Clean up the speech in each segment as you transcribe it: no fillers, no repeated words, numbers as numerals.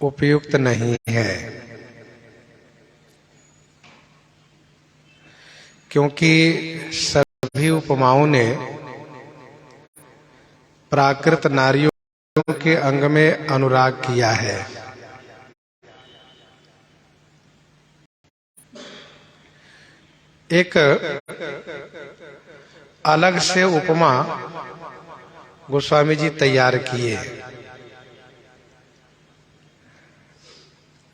उपयुक्त नहीं है, क्योंकि सभी उपमाओं ने प्राकृत नारियों के अंग में अनुराग किया है। एक अलग से उपमा गोस्वामी जी तैयार किए।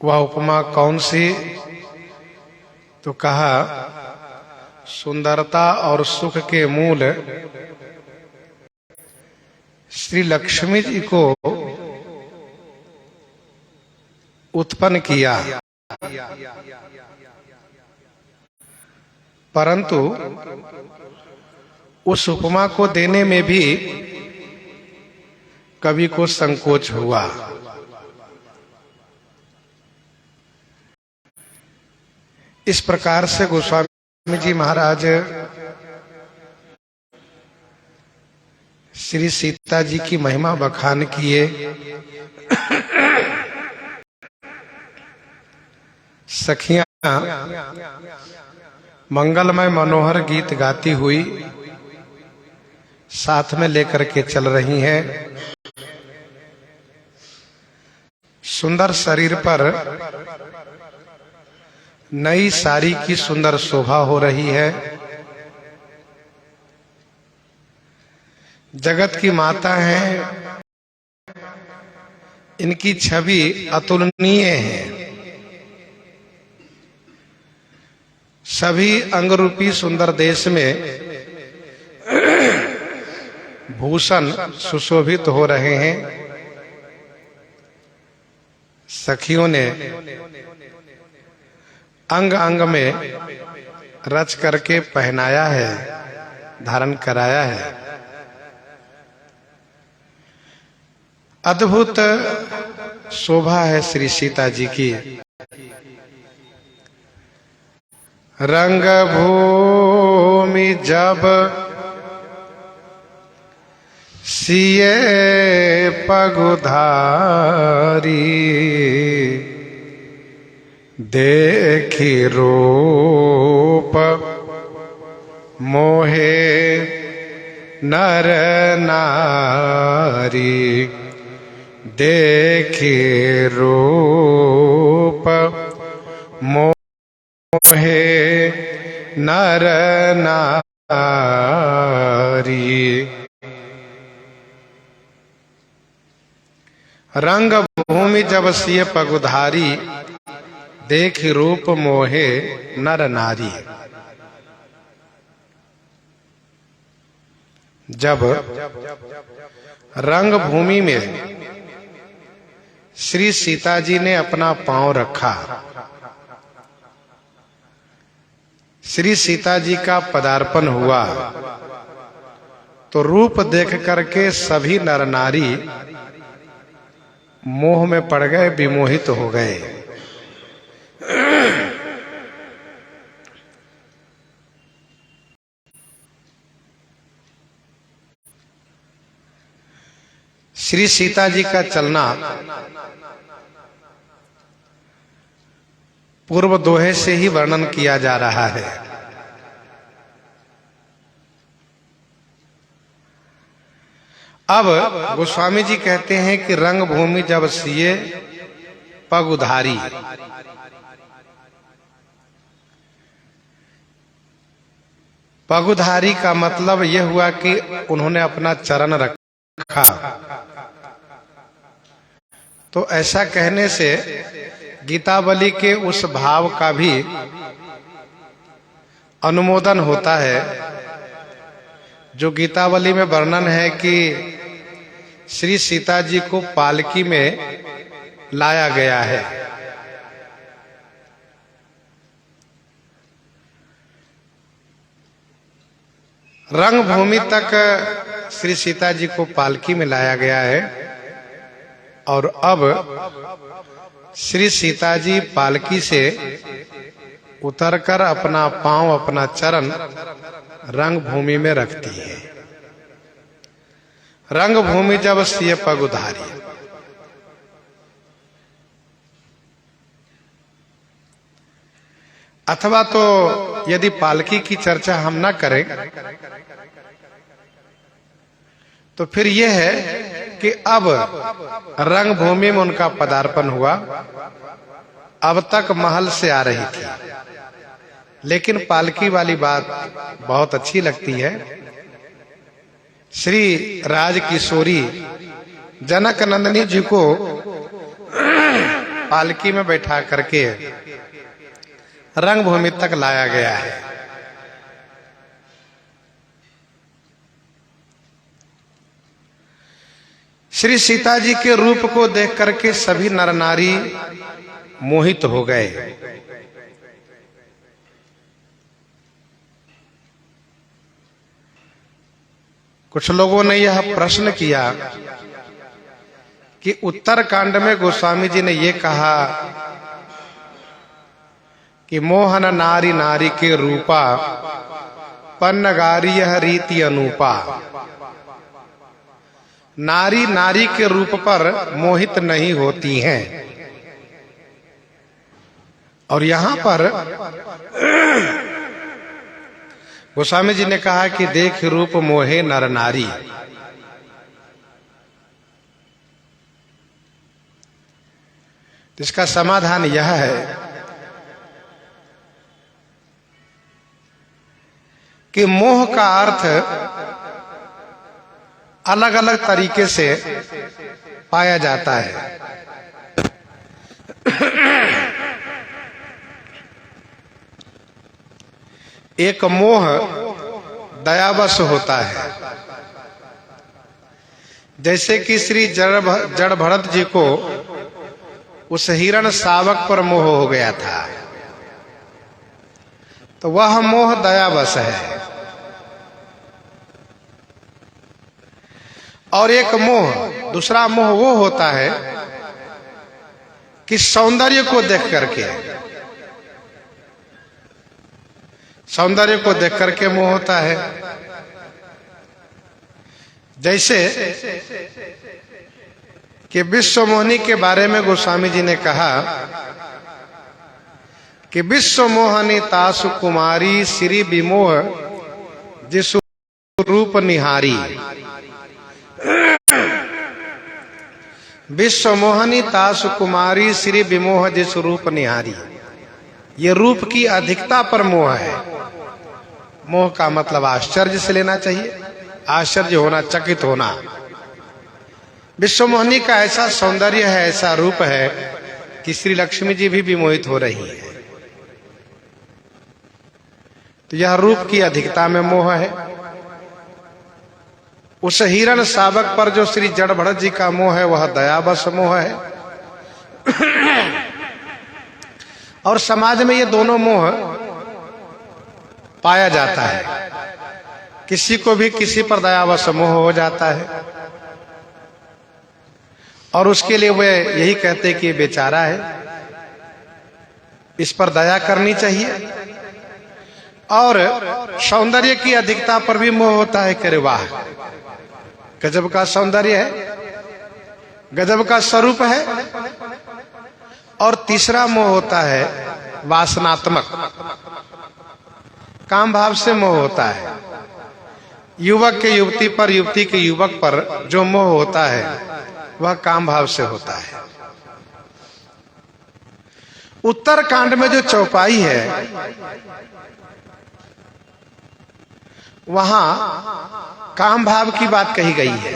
वह उपमा कौन सी? तो कहा, सुंदरता और सुख के मूल श्री लक्ष्मी जी को उत्पन्न किया, परंतु उस उपमा को देने में भी कवि को संकोच हुआ। इस प्रकार से गोस्वामी जी महाराज श्री सीता जी की महिमा बखान किए। सखियां मंगलमय मनोहर गीत गाती हुई साथ में लेकर के चल रही हैं। सुंदर शरीर पर नई साड़ी की सुंदर शोभा हो रही है। जगत की माता हैं, इनकी छवि अतुलनीय है। सभी अंगरूपी सुंदर देश में भूषण सुशोभित हो रहे हैं। सखियों ने अंग अंग में रच करके पहनाया है, धारण कराया है। अद्भुत शोभा है श्री सीता जी की। रंग भूमि जब सिए पगुधारी, देखी रूप मोहे नर नारी, देखी रूप मोहे नर नारी। रंग भूमि जब सिए पगुधारी, देख रूप मोहे नर नारी। जब रंग भूमि में श्री सीता जी ने अपना पांव रखा, श्री सीता जी का पदार्पण हुआ, तो रूप देख करके सभी नर नारी मोह में पड़ गए, विमोहित हो गए। श्री सीता जी का चलना पूर्व दोहे से ही वर्णन किया जा रहा है। अब गोस्वामी जी कहते हैं कि रंग भूमि जब सिए पग उधारी, पगुधारी का मतलब यह हुआ कि उन्होंने अपना चरण रखा। तो ऐसा कहने से गीतावली के उस भाव का भी अनुमोदन होता है जो गीतावली में वर्णन है कि श्री सीता जी को पालकी में लाया गया है। रंग भूमि तक श्री सीता जी को पालकी में लाया गया है और अब श्री सीता जी पालकी से उतरकर अपना पांव, अपना चरण रंग भूमि में रखती है। रंग भूमि जब सिए पग उधारी, अथवा तो यदि पालकी की चर्चा हम ना करें तो फिर यह है कि अब रंगभूमि में उनका पदार्पण हुआ। अब तक महल से आ रही थी, लेकिन पालकी वाली बात बहुत अच्छी लगती है। श्री राजकिशोरी जनक नंदिनी जी को पालकी में बैठा करके रंगभूमि तक लाया गया है। श्री सीता जी के रूप को देख करके सभी नर नारी मोहित हो गए। कुछ लोगों ने यह प्रश्न किया कि उत्तरकांड में गोस्वामी जी ने यह कहा कि मोहन नारी नारी के रूपा पन्नगारी यह रीति अनूपा। नारी नारी के रूप पर मोहित नहीं होती हैं। और यहां पर गोस्वामी जी ने कहा कि देख रूप मोहे नर नारी। इसका समाधान यह है कि मोह का अर्थ अलग अलग तरीके से पाया जाता है। एक मोह दयावश होता है, जैसे कि श्री जड़ भरत जी को उस हिरण शावक पर मोह हो गया था, तो वह मोह दयावश है। और एक मोह, दूसरा मोह वो होता है कि सौंदर्य को देख करके, सौंदर्य को देख करके मोह होता है। जैसे कि विश्व मोहिनी के बारे में गोस्वामी जी ने कहा कि विश्व मोहनी तासु कुमारी श्री विमोह जिसु रूप निहारी। विश्व मोहनी तासु कुमारी श्री विमोह जिसु रूप निहारी। ये रूप की अधिकता पर मोह है। मोह का मतलब आश्चर्य से लेना चाहिए, आश्चर्य होना, चकित होना। विश्व मोहिनी का ऐसा सौंदर्य है, ऐसा रूप है कि श्री लक्ष्मी जी भी विमोहित हो रही है। तो यह रूप की अधिकता में मोह है। उस हिरण शावक पर जो श्री जड़ भरत जी का मोह है, वह दयावश मोह है। और समाज में ये दोनों मोह पाया जाता है। किसी को भी किसी पर दयावश मोह हो जाता है और उसके लिए वे यही कहते कि बेचारा है, इस पर दया करनी चाहिए। और सौंदर्य की अधिकता पर भी मोह होता है। करे वाह, गजब का सौंदर्य है, गजब का स्वरूप है। और तीसरा मोह होता है वासनात्मक, काम भाव से मोह होता है। युवक के युवती पर, युवती के युवक पर जो मोह होता है वह काम भाव से होता है। उत्तरकांड में जो चौपाई है वहां काम भाव की बात कही गई है।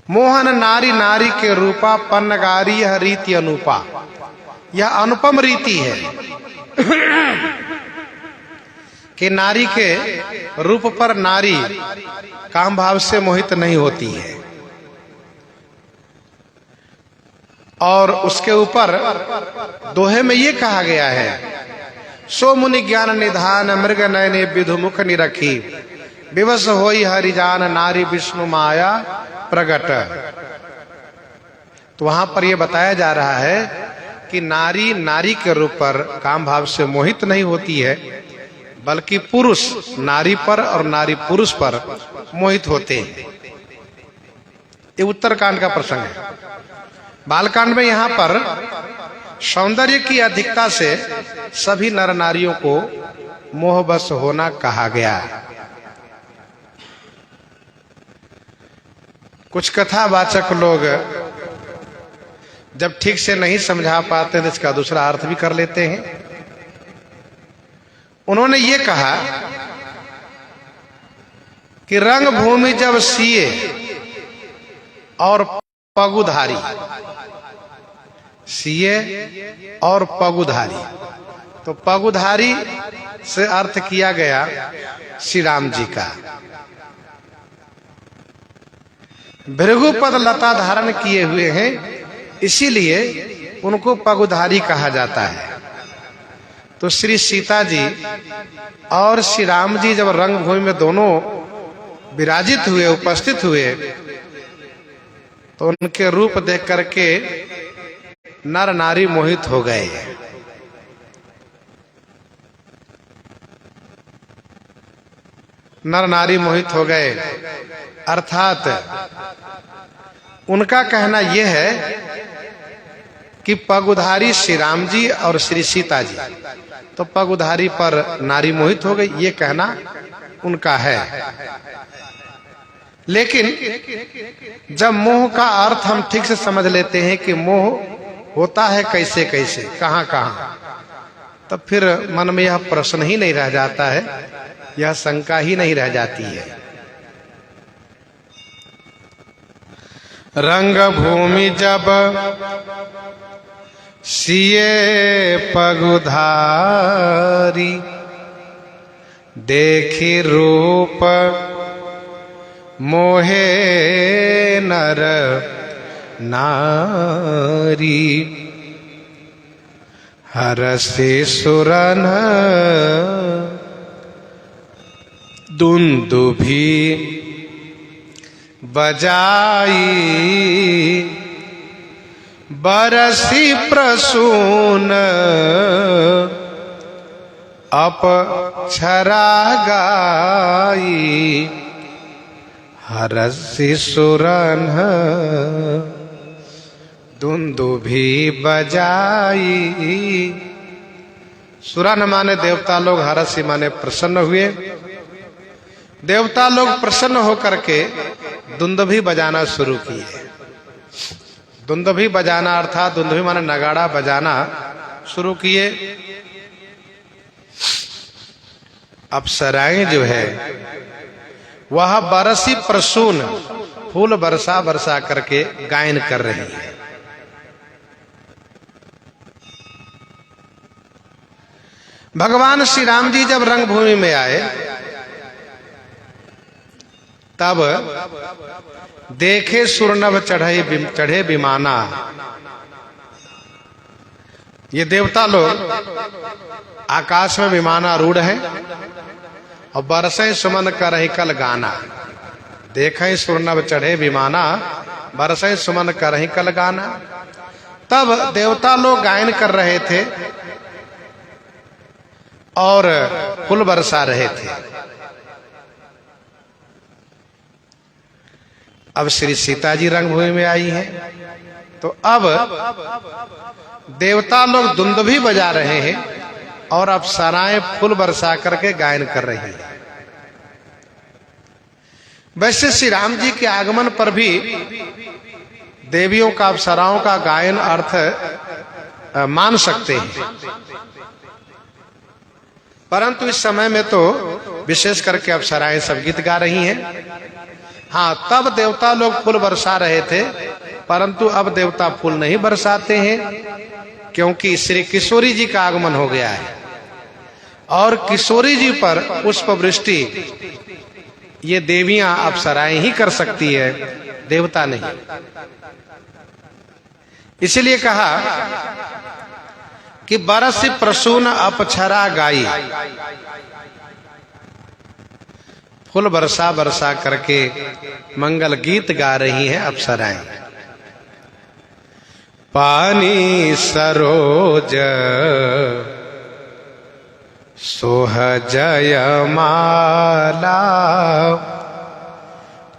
मोहन नारी नारी के रूपा पन्नगारी यह रीति अनूपा। यह अनुपम रीति है कि नारी के रूप पर नारी काम भाव से मोहित नहीं होती है। और उसके ऊपर दोहे में ये कहा गया है, सो मुनि ज्ञान निधान मृग नयने विधु मुख निरखी। विवश होई हरिजान नारी विष्णु माया प्रगट। तो वहां पर यह बताया जा रहा है कि नारी नारी के रूप पर काम भाव से मोहित नहीं होती है, बल्कि पुरुष नारी पर और नारी पुरुष पर मोहित होते हैं। ये उत्तरकांड का प्रसंग है। बालकांड में यहां पर सौंदर्य की अधिकता से सभी नर नारियों को मोहबस होना कहा गया। कुछ कथावाचक लोग जब ठीक से नहीं समझा पाते तो इसका दूसरा अर्थ भी कर लेते हैं। उन्होंने ये कहा कि रंगभूमि जब सीए और पगुधारी, सीए और पगुधारी, तो पगुधारी से अर्थ किया गया श्री राम जी का। भृगुपद लता धारण किए हुए हैं, इसीलिए उनको पगुधारी कहा जाता है। तो श्री सीता जी और श्री राम जी जब रंगभूमि में दोनों विराजित हुए, उपस्थित हुए, तो उनके रूप देख करके नर नारी मोहित हो गए। नर नारी मोहित हो गए, अर्थात उनका कहना यह है कि पगुधारी श्री राम जी और श्री सीता जी, तो पगुधारी पर नारी मोहित हो गई, ये कहना उनका है। लेकिन जब मोह का अर्थ हम ठीक से समझ लेते हैं कि मोह होता है कैसे कैसे, कहां कहां, तब फिर मन में यह प्रश्न ही नहीं रह जाता है, यह शंका ही नहीं रह जाती है। रंग भूमि जब सिए पगुधारी, देखी रूप मोहे नर नारी, हरसि सुरन दुंदुभी बजाई, बरसी प्रसून अपक्षरा गाई, हरसि सुरन दुंदुभी बजाई। सुरन माने देवता लोग, हरसि माने प्रसन्न हुए। देवता लोग प्रसन्न होकर के दुंदुभी बजाना शुरू किए। दुंदुभी बजाना अर्थात दुंदुभी माने नगाड़ा बजाना शुरू किए। अप्सराएं जो है वह बरसी प्रसून, फूल बरसा बरसा करके गायन कर रही है। भगवान श्री राम जी जब रंगभूमि में आए तब देखे सुरनभ चढ़े विमाना। ये देवता लोग आकाश में विमानारूढ़ हैं और बरसें सुमन करहि कल गाना। देखें सुरनभ चढ़े विमाना, बरसें सुमन करहि कल गाना। तब देवता लोग गायन कर रहे थे और फूल बरसा रहे थे। अब श्री सीता जी रंगभूमि में आई हैं, तो अब देवता लोग दुंदुभी बजा रहे हैं और अप्सराएं फूल बरसा करके गायन कर रही हैं। वैसे श्री राम जी के आगमन पर भी देवियों का, अप्सराओं का गायन अर्थ मान सकते हैं, परंतु इस समय में तो विशेष करके अप्सराएं सब गीत गा रही हैं। हाँ, तब देवता लोग फूल बरसा रहे थे, परंतु अब देवता फूल नहीं बरसाते हैं, क्योंकि श्री किशोरी जी का आगमन हो गया है और किशोरी जी पर पुष्प वृष्टि ये देवियां अप्सराएं ही कर सकती है, देवता नहीं। इसलिए कहा कि बरसी प्रसून अपक्षरा गाई, फूल बरसा बरसा करके मंगल गीत गा रही हैं अप्सराएं। पानी सरोज सोह जयमाला,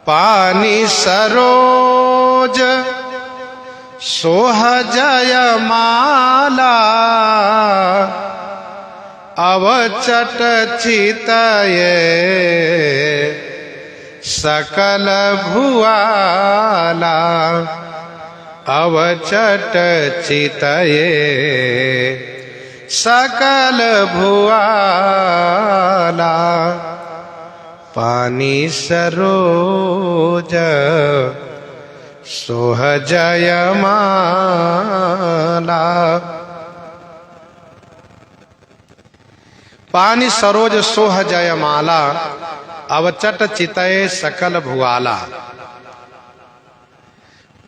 पानी सरोज सोह जय माला अवचट चितये सकल भुआला अवचट चितये सकल भुआला पानी सरोज सोह जय माला। पानी सरोज सोह जय माला अवचट चितये सकल भुआला।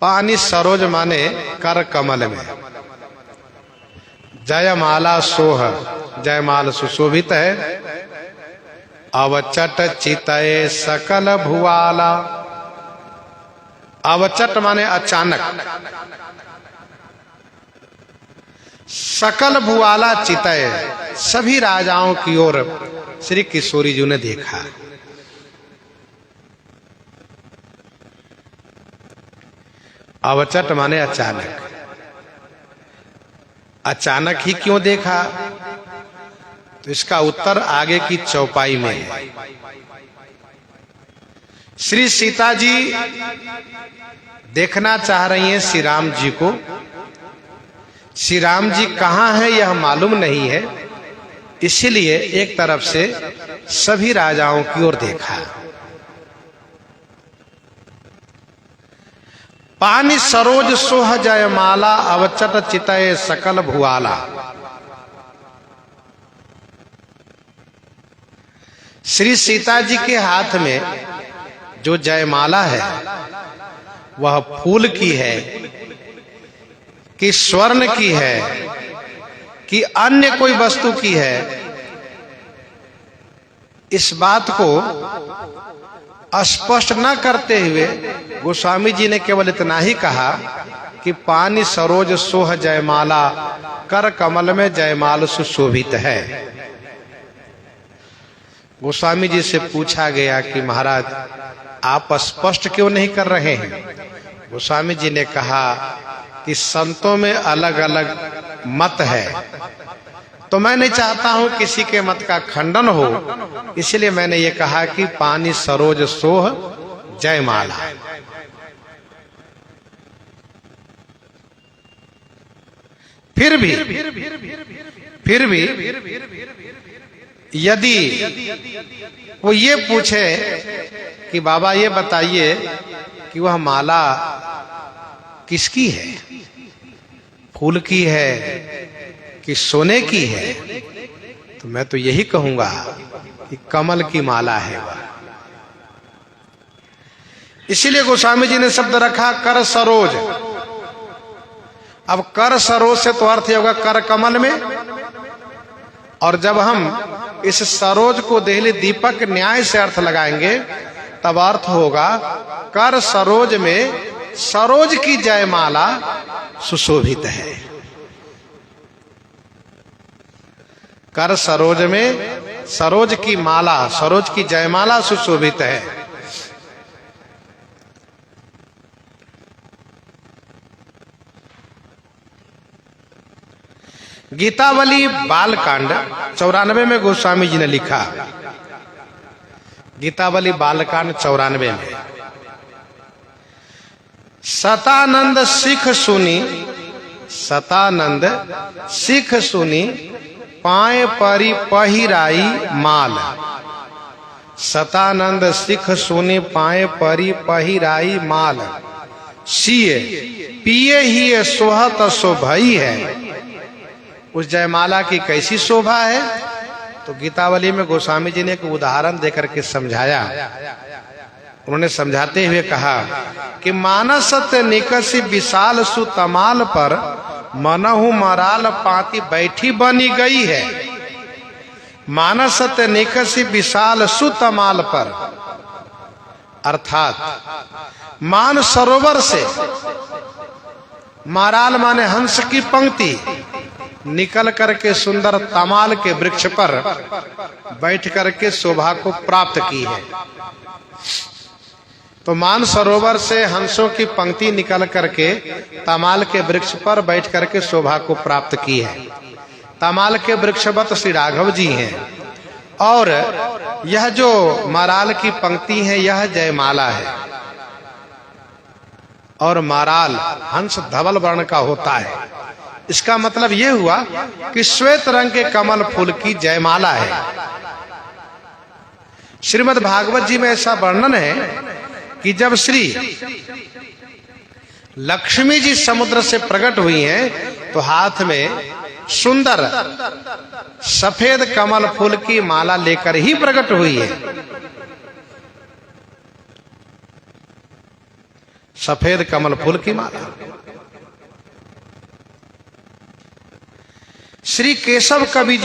पानी सरोज माने कर कमल में, जयमाला सोह जयमाल सुशोभित है, अवचट चितये सकल भुआला। अवचट माने अचानक, सकल भुआला चितये सभी राजाओं की ओर श्री किशोरी जी ने देखा। अवचट माने अचानक, अचानक ही क्यों देखा, तो इसका उत्तर आगे की चौपाई में है। श्री सीता जी देखना चाह रही हैं श्री राम जी को। श्री राम जी कहाँ हैं यह मालूम नहीं है, इसलिए एक तरफ से सभी राजाओं की ओर देखा। पानी सरोज सोह जयमाला अवचट चितये सकल भुआला। श्री सीता जी के हाथ में जो जयमाला है वह फूल की है कि स्वर्ण की है कि अन्य कोई वस्तु की है, इस बात को स्पष्ट न करते हुए गोस्वामी जी ने केवल इतना ही कहा कि पानी सरोज सोह जयमाला कर कमल में जयमाल सुशोभित है। गोस्वामी जी से पूछा गया कि महाराज आप स्पष्ट क्यों नहीं कर रहे हैं। गोस्वामी जी ने कहा कि संतों में अलग अलग मत है, तो मैं नहीं चाहता हूं किसी के मत का खंडन हो, इसलिए मैंने ये कहा कि पानी सरोज सोह जयमाला। फिर भी यदि वो ये पूछे कि बाबा ये बताइए कि वह माला किसकी है, फूल की है कि सोने की है, तो मैं तो यही कहूंगा कि कमल की माला है वह। इसीलिए गोस्वामी जी ने शब्द रखा कर सरोज। अब कर सरोज से तो अर्थ होगा कर कमल में, और जब हम इस सरोज को देहली दीपक न्याय से अर्थ लगाएंगे तब अर्थ होगा कर सरोज में सरोज की जयमाला सुशोभित है। कर सरोज में सरोज की माला, सरोज की जयमाला सुशोभित है। गीतावली बालकांड 94 में गोस्वामी जी ने लिखा। गीतावली बालकांड 94 में सतानंद सिख सुनी, सतानंद सिख सुनी पाए परी पहिराई माल। सतानंद सिख सुनी पाए परी पहिराई माल, सिए पिए ही सोहत शोभई है। उस जयमाला की कैसी शोभा है, तो गीतावली में गोस्वामी जी ने एक उदाहरण देकर के समझाया। उन्होंने समझाते हुए कहा कि मानसत निकसी विशाल सुतमाल पर मनहु मराल पाती बैठी बनी गई है। मानसत निकसी विशाल सुतमाल पर, अर्थात मान सरोवर से माराल माने हंस की पंक्ति निकल करके सुंदर तमाल के वृक्ष पर बैठ करके शोभा को प्राप्त की है। तो मानसरोवर से हंसों की पंक्ति निकल करके तमाल के वृक्ष पर बैठ करके शोभा को प्राप्त की है। तमाल के वृक्षवत श्री राघव जी हैं और यह जो माराल की पंक्ति है यह जयमाला है। और माराल हंस धवल वर्ण का होता है। इसका मतलब यह हुआ कि श्वेत रंग के कमल फूल की जयमाला है। श्रीमद् भागवत जी में ऐसा वर्णन है कि जब श्री लक्ष्मी जी समुद्र से प्रकट हुई हैं तो हाथ में सुंदर सफेद कमल फूल की माला लेकर ही प्रकट हुई है। सफेद कमल फूल की माला। श्री केशव कवि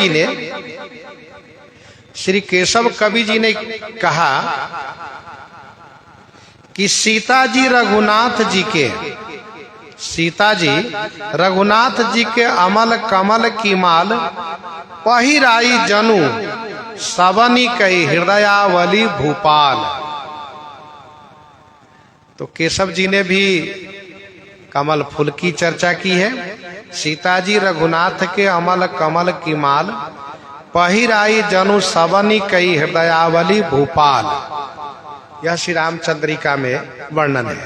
जी ने कहा कि सीता जी रघुनाथ जी के अमल कमल की माल पहिराई जनु सबनी कई हृदयावली भूपाल। तो केशव जी ने भी कमल फूल की चर्चा की है। सीता जी रघुनाथ के अमल कमल की माल पहिराई जनु सबनी कई हृदयावली भूपाल। यह श्री रामचंद्रिका में वर्णन है।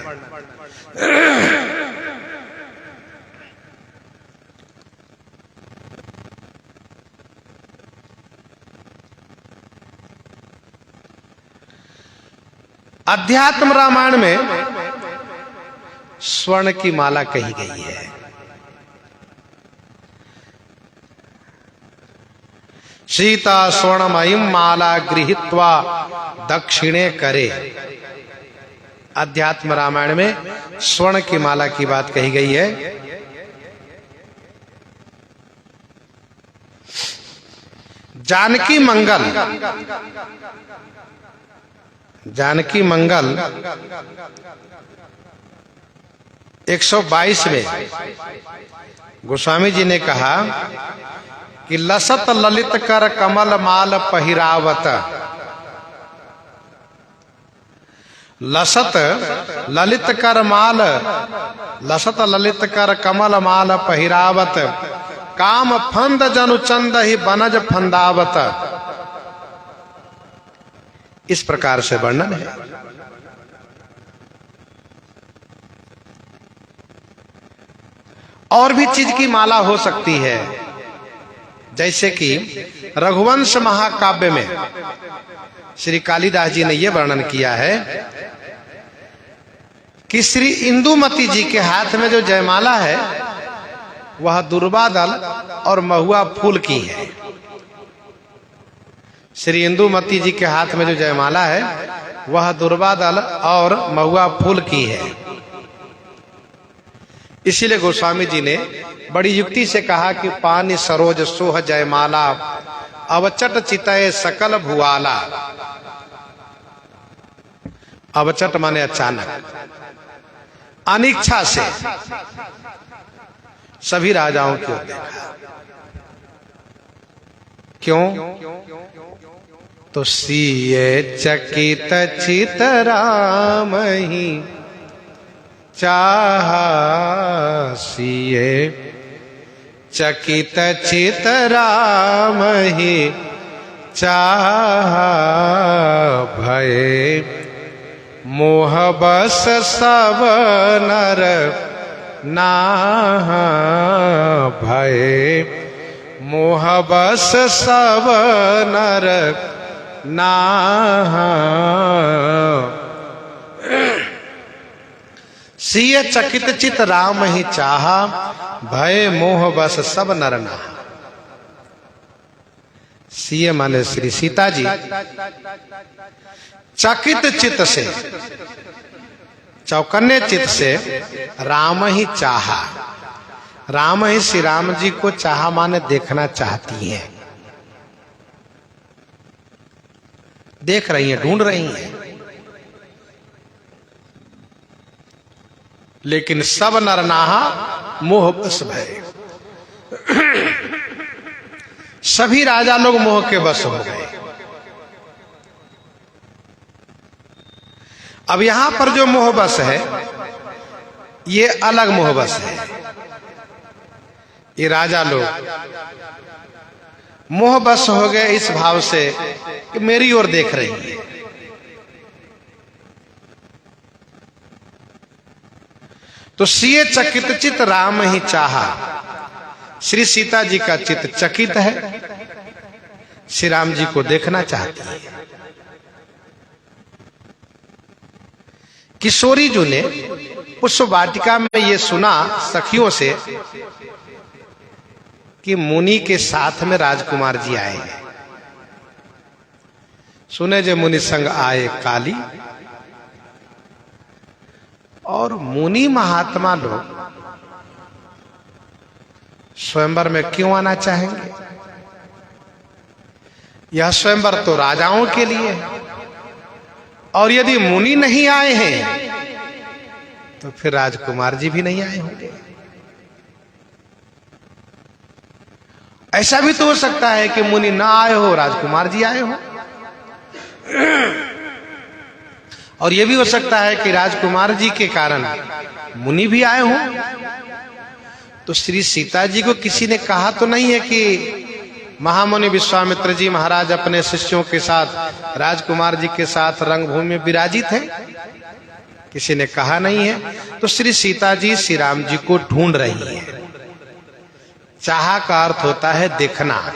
अध्यात्म रामायण में स्वर्ण की माला कही गई है। सीता स्वर्णमयीं माला गृहीत्वा दक्षिणे करे। अध्यात्म रामायण में स्वर्ण की माला की बात कही गई है। जानकी मंगल 122 में गोस्वामी जी ने कहा कि लसत ललित कर कमल माल पहिरावत। लसत ललित कर कमल माल पहिरावत। काम फंद जनु चंद ही बनज फंदावत। इस प्रकार से वर्णन है। और भी चीज की माला हो सकती है, जैसे कि रघुवंश महाकाव्य में श्री कालिदास जी ने यह वर्णन किया है कि श्री इंदुमती जी के हाथ में जो जयमाला है वह दुर्वा दल और महुआ फूल की है। श्री इंदुमती जी के हाथ में जो जयमाला है वह दुर्वा दल और महुआ फूल की है। इसीलिए गोस्वामी जी ने बड़ी युक्ति से कहा कि पानी सरोज सोह जयमाला अवचट चितय सकल भुआला। अवचट माने अचानक, अनिच्छा से सभी राजाओं की ओर देखा। क्यों? तो सिए चकित चित राम ही चाहा। सिए चकित चित राम ही चाहा। भय मोह बस सब नर नाहा। भय मोह बस सब नर नाहा। सिय चकित चित राम ही चाहा। भय मोह बस सब नर नाहा। सिय माने श्री सीता जी चकित चित से, चौकन्ने चित से राम ही चाहा। राम ही श्री राम जी को चाहा माने देखना चाहती हैं, देख रही हैं, ढूंढ रही हैं। लेकिन सब नर नाहा मोह बस भय। सभी राजा लोग मोह के बस हो गए। अब यहां पर जो मोहबस है ये अलग मोहबस है। ये राजा लोग मोहबस हो गए इस भाव से कि मेरी ओर देख रही है। तो सिए चकित चित राम ही चाहा, श्री सीता जी का चित चकित है, श्री राम जी को देखना चाहती है। किशोरी जी ने पुष्प वाटिका में ये सुना सखियों से कि मुनि के साथ में राजकुमार जी आए हैं। सुने जे मुनि संग आए काली, और मुनि महात्मा लोग स्वयंवर में क्यों आना चाहेंगे? यह स्वयंवर तो राजाओं के लिए है, और यदि मुनि नहीं आए हैं तो फिर राजकुमार जी भी नहीं आए होंगे। ऐसा भी तो हो सकता है कि मुनि ना आए हो, राजकुमार जी आए हो, और यह भी हो सकता है कि राजकुमार जी के कारण मुनि भी आए हो। तो श्री सीता जी को किसी ने कहा तो नहीं है कि महामुनि विश्वामित्र जी महाराज अपने शिष्यों के साथ राजकुमार जी के साथ रंगभूमि में विराजित हैं? किसी ने कहा नहीं है। तो श्री सीता जी श्री राम जी को ढूंढ रही है। चाहा का अर्थ होता है देखना।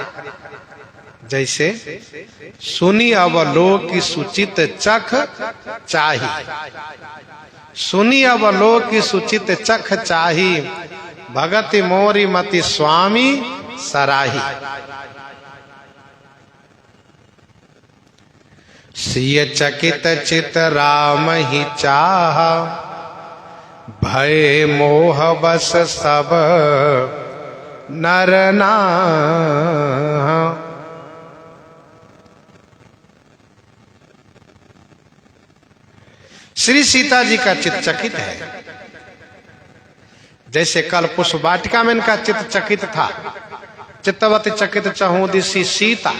जैसे सुनी अवलोक सुचित चख चाही, सुनी अवलोक सुचित चख चाही, भगति मोरी मति स्वामी सराही। सिय चकित चित राम ही चाह, भय मोह बस सब नर नाह। श्री सीता जी का चित्त चकित है। जैसे कल पुष्प वाटिका में इनका चित्त चकित था, चित्तवत चकित चहु दिशि सीता,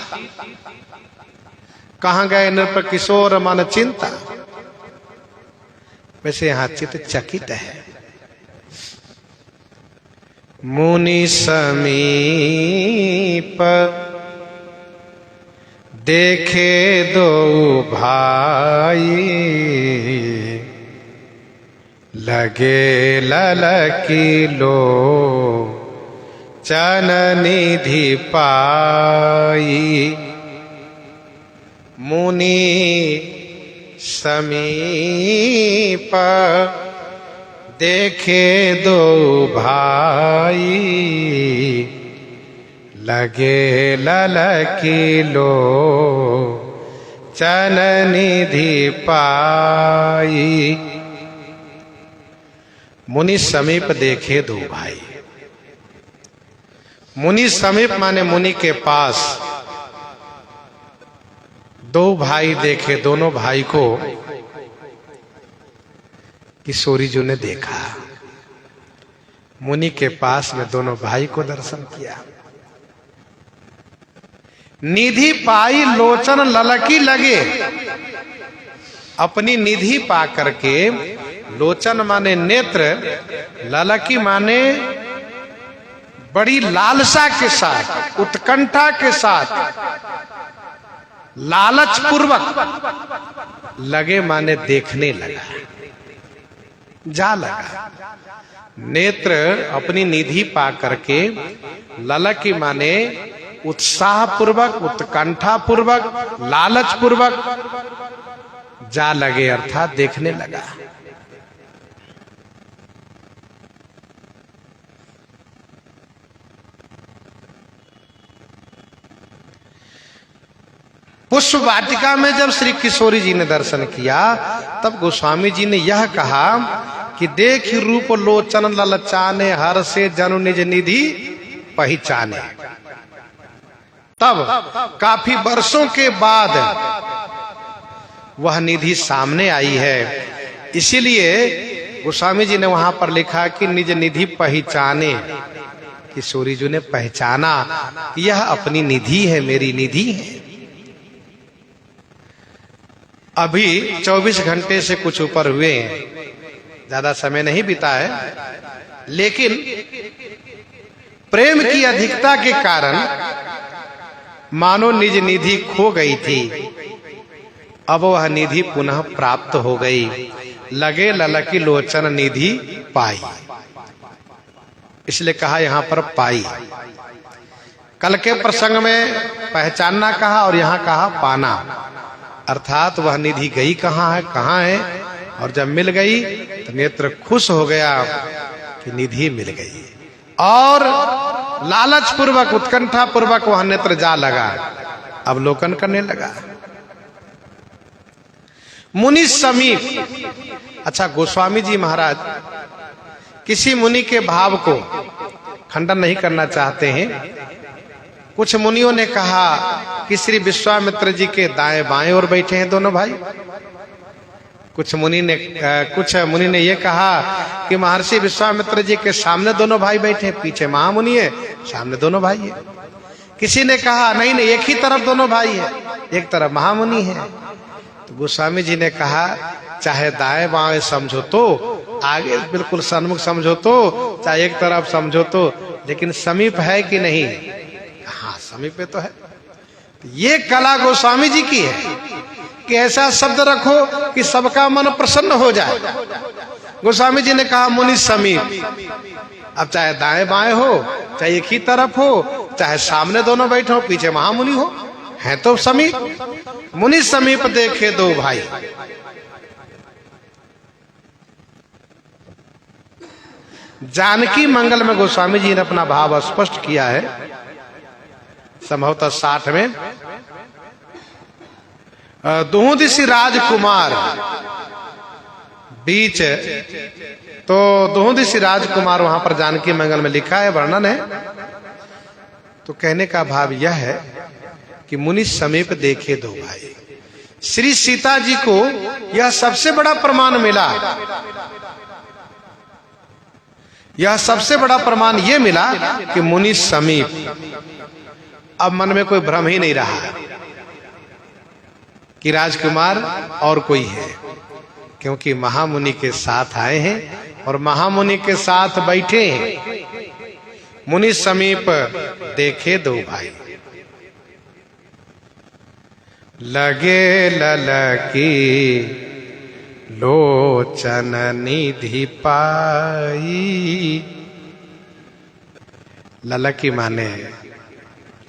कहां गए नृप किशोर मन चिंता। वैसे यहां चित्त चकित है। मुनि समीप देखे दो भाई, लगे ललकी लो चन निधि पाई। मुनि समीप देखे दो भाई, लगे ललकी लो चन निधि पाई। मुनि समीप देखे दो भाई। मुनि समीप माने मुनि के पास दो भाई देखे। दोनों भाई को किशोरी जी ने देखा। मुनि के पास में दोनों भाई को दर्शन किया। निधि पाई लोचन ललकी लगे। अपनी निधि पा करके, लोचन माने नेत्र, ललकी माने बड़ी लालसा के साथ, उत्कंठा के साथ, लालच पूर्वक, लगे माने देखने लगा, जा लगा। नेत्र अपनी निधि पा करके, ललकी माने उत्साह पूर्वक, उत्कंठा पूर्वक, लालच पूर्वक जा लगे, अर्थात देखने लगा। पुष्प वाटिका में जब श्री किशोरी जी ने दर्शन किया, तब गोस्वामी जी ने यह कहा कि देख रूप लोचन ललचाने, हर से जनु निज निधि पहचाने। तब काफी वर्षों के बाद वह निधि सामने आई है। इसीलिए गोस्वामी जी ने वहां पर लिखा कि निज निधि पहचाने। किशोरी जी ने पहचाना कि यह अपनी निधि है, मेरी निधि है। अभी 24 घंटे से कुछ ऊपर हुए हैं, ज्यादा समय नहीं बीता है, लेकिन प्रेम की अधिकता के कारण मानो निज निधि खो गई थी, अब वह निधि पुनः प्राप्त हो गई। लगे ललकी लोचन निधि पाई, इसलिए कहा यहां पर पाई। कल के प्रसंग में पहचानना कहा और यहां कहा पाना, अर्थात वह निधि गई कहां है, और जब मिल गई तो नेत्र खुश हो गया कि निधि मिल गई, और लालच पूर्वक उत्कंठा पूर्वक वह नेत्र जा लगा, अवलोकन करने लगा। मुनि समीप। अच्छा, गोस्वामी जी महाराज किसी मुनि के भाव को खंडन नहीं करना चाहते हैं। कुछ मुनियों ने कहा कि श्री विश्वामित्र जी के दाएं बाएं ओर बैठे हैं दोनों भाई। कुछ मुनि ने यह कहा कि महर्षि विश्वामित्र जी के सामने दोनों भाई बैठे, पीछे महामुनि है, सामने दोनों भाई है। किसी ने कहा नहीं नहीं, एक ही तरफ दोनों भाई है, एक तरफ महामुनि है। तो गोस्वामी जी ने कहा चाहे दाएं बाएं समझो तो, आगे बिल्कुल सन्मुख समझो तो, चाहे एक तरफ समझो तो, लेकिन समीप है कि नहीं? हाँ, समीप तो है। ये कला गोस्वामी जी की है कि ऐसा शब्द रखो कि सबका मन प्रसन्न हो जाए। गोस्वामी जी ने कहा मुनि समीप। अब चाहे दाएं बाएं हो, चाहे एक ही तरफ हो, चाहे सामने दोनों बैठे हो, पीछे महामुनि हो, है तो समीप। मुनि समीप देखे दो भाई। जानकी मंगल में गोस्वामी जी ने अपना भाव स्पष्ट किया है, संभवतः 60 में। दुहुदिशी राजकुमार बीच, तो दुहुदिशी राजकुमार वहां पर जानकी मंगल में लिखा है, वर्णन है। तो कहने का भाव यह है कि मुनि समीप देखे दो भाई। श्री सीता जी को यह सबसे बड़ा प्रमाण मिला, यह सबसे बड़ा प्रमाण यह मिला कि मुनि समीप। अब मन में कोई भ्रम ही नहीं रहा कि राजकुमार और कोई है, क्योंकि महामुनि के साथ आए हैं और महामुनि के साथ बैठे हैं। मुनि समीप देखे दो भाई। लगे ललकी लोचन निधि पाई। ललकी माने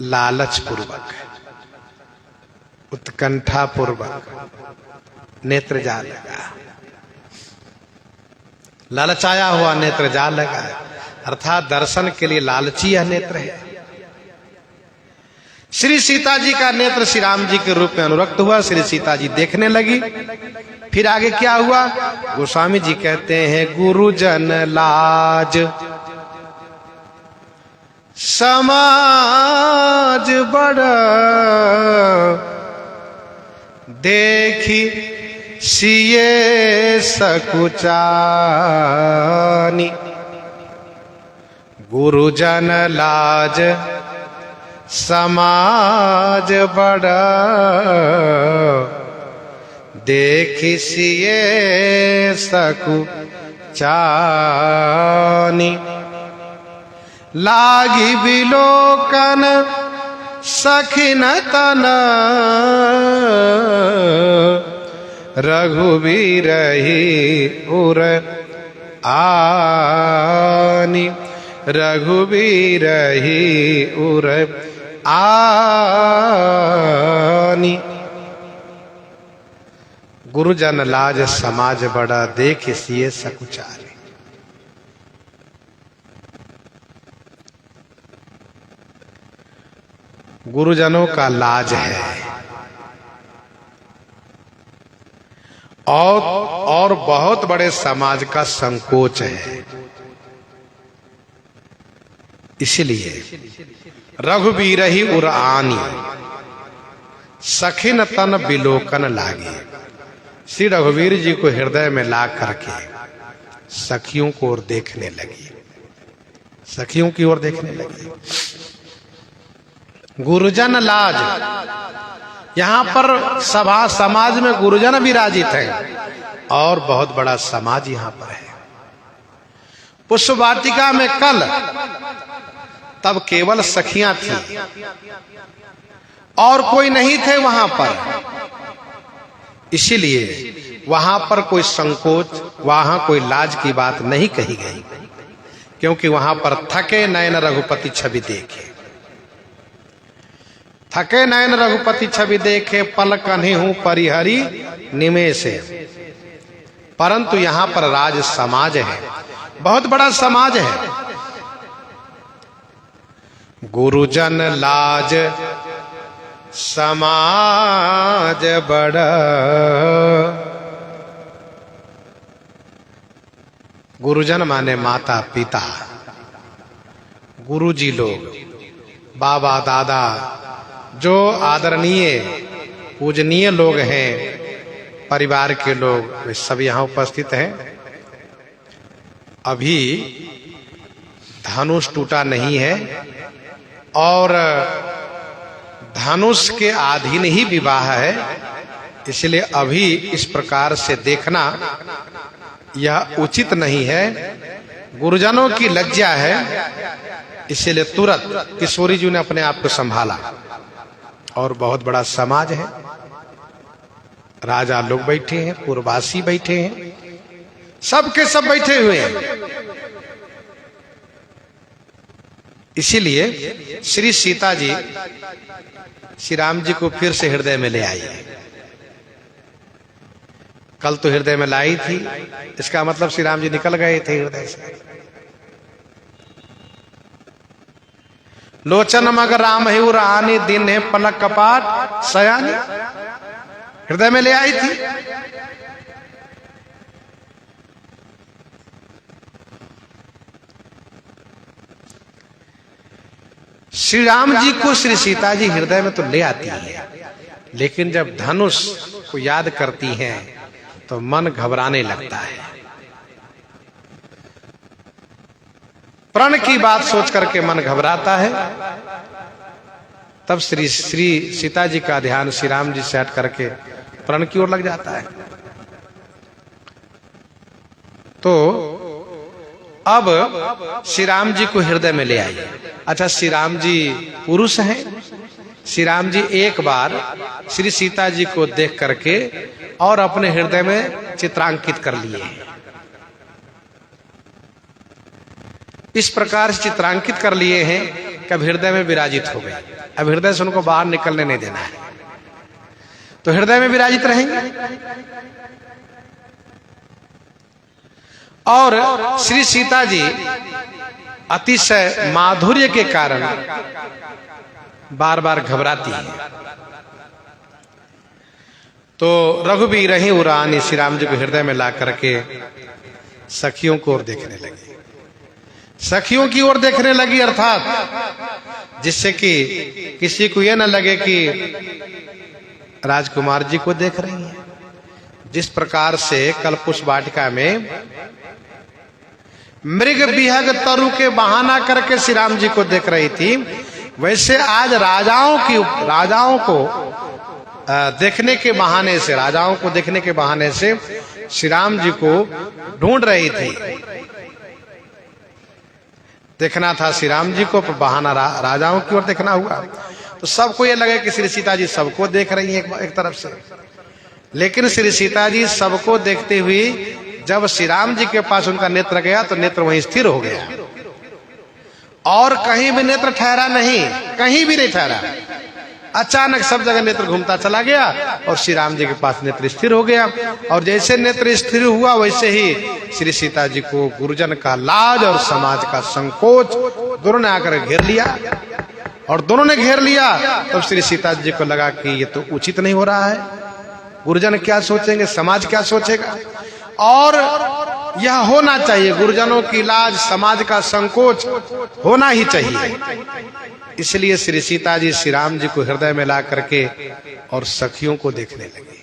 लालच पूर्वक, उत्कंठा पूर्वक नेत्र जा लगा, लालचाया हुआ नेत्र जा लगा, अर्थात दर्शन के लिए लालची यह नेत्र है। श्री सीता जी का नेत्र श्री राम जी के रूप में अनुरक्त हुआ, श्री सीता जी देखने लगी। फिर आगे क्या हुआ? गोस्वामी जी कहते हैं गुरुजन लाज समाज बड़ा देखी सिए सकुचानी। गुरुजन लाज समाज बड़ा देखी सिए सकुचानी। लागी बिलोकन सखिन तन रघुबीर ही उर आनी। रघुबीर ही उर आनी। गुरुजन लाज समाज बड़ा देख सिए सकुचारी। गुरुजनों का लाज है और बहुत बड़े समाज का संकोच है। इसलिए रघुबीर ही उर आनी सखिन तन बिलोकन लागी। श्री रघुवीर जी को हृदय में ला करके सखियों को ओर देखने लगी, सखियों की ओर देखने लगी। गुरुजन लाज, यहाँ पर सभा समाज में गुरुजन विराजित हैं और बहुत बड़ा समाज यहाँ पर है। पुष्प वाटिका में कल तब केवल सखियां थी और कोई नहीं थे वहां पर, इसीलिए वहां पर कोई संकोच, वहां कोई लाज की बात नहीं कही गई, क्योंकि वहां पर थके नयन रघुपति छवि देखे, थके नयन रघुपति छवि देखे, पल कन्ही हूं परिहरी निमेष। परंतु यहां पर राज समाज है, बहुत बड़ा समाज है। गुरुजन लाज समाज बड़ा, गुरुजन माने माता पिता, गुरुजी लोग, बाबा दादा, जो आदरणीय पूजनीय लोग हैं, परिवार के लोग, वे सब यहाँ उपस्थित हैं। अभी धनुष टूटा नहीं है और धनुष के अधीन ही विवाह है, इसलिए अभी इस प्रकार से देखना यह उचित नहीं है। गुरुजनों की लज्जा है, इसलिए तुरंत किशोरी जी ने अपने आप को संभाला। और बहुत बड़ा समाज है, राजा लोग बैठे हैं, पूर्ववासी बैठे हैं, सब के सब बैठे हुए हैं। इसीलिए श्री सीता जी श्री राम जी को फिर से हृदय में ले आई है। कल तो हृदय में लाई थी, इसका मतलब श्री राम जी निकल गए थे हृदय से। लोचन मग राम है रानी, दिन है पलक कपाट सयानी, हृदय में ले आई थी। श्री राम जी को श्री सीता जी हृदय में तो ले आती है, लेकिन जब धनुष को याद करती हैं तो मन घबराने लगता है। प्रण की बात सोच करके मन घबराता है। तब श्री सीता जी का ध्यान श्री राम जी से हट करके प्रण की ओर लग जाता है। तो अब श्री राम जी को हृदय में ले आइए। अच्छा, श्री राम जी पुरुष हैं। श्री राम जी एक बार श्री सीता जी को देख करके और अपने हृदय में चित्रांकित कर लिए। इस प्रकार से चित्रांकित कर लिए हैं कि अब हृदय में विराजित हो गए। अब हृदय से उनको बाहर निकलने नहीं देना है, तो हृदय में विराजित रहेंगे। और श्री सीता जी अतिशय माधुर्य के कारण बार बार घबराती है। तो रघुबीर रही उरानी श्री राम जी को हृदय में ला करके सखियों को ओर देखने लगी। सखियों की ओर देखने लगी, अर्थात जिससे कि किसी को यह न लगे कि राजकुमार जी को देख रही है। जिस प्रकार से कल पुष्प वाटिका में मृग बिहग तरु के बहाना करके श्री राम जी को देख रही थी, वैसे आज राजाओं को देखने के बहाने से, राजाओं को देखने के बहाने से श्री राम जी को ढूंढ रही थी। देखना था श्री राम जी को, बहाना राजाओं की ओर देखना हुआ। तो सबको ये लगे कि श्री सीता जी सबको देख रही हैं एक तरफ से, लेकिन श्री सीता जी सबको देखते हुए जब श्री राम जी के पास उनका नेत्र गया तो नेत्र वहीं स्थिर हो गया और कहीं भी नेत्र ठहरा नहीं, कहीं भी नहीं ठहरा। अचानक सब जगह नेत्र घूमता चला गया और श्री राम जी के पास नेत्र स्थिर हो गया। और जैसे नेत्र स्थिर हुआ वैसे ही श्री सीता जी को गुरुजन का लाज और समाज का संकोच दोनों ने आकर घेर लिया। और दोनों ने घेर लिया तब श्री सीता जी को लगा कि ये तो उचित नहीं हो रहा है। गुरुजन क्या सोचेंगे, समाज क्या सोचेगा, और यह होना चाहिए। गुरुजनों की लाज, समाज का संकोच होना ही चाहिए। इसलिए श्री सीता जी श्री राम जी को हृदय में ला करके और सखियों को देखने लगी।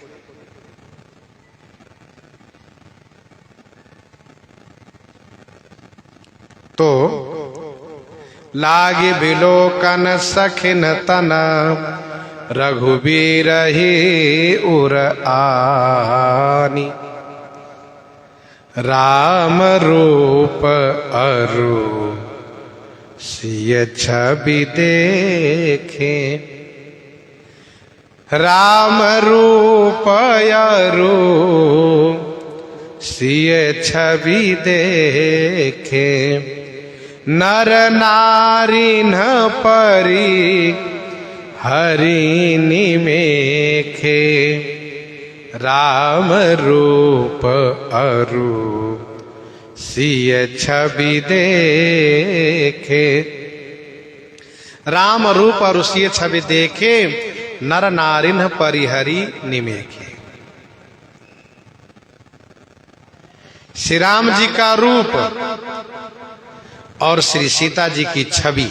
तो लागे बिलोकन सखिन तन रघुबीर ही उर आनी। राम रूप अरु सिय छवि देखे। राम रूप अरु सिय छवि देखे। नर नारी न परी हरि निमेखे। राम रूप अरु सिय छवि देखे। राम रूप अरु सिय छवि देखे। नर नारी न परी हरि निमेखे। श्री राम जी का रूप और श्री सीता जी की छवि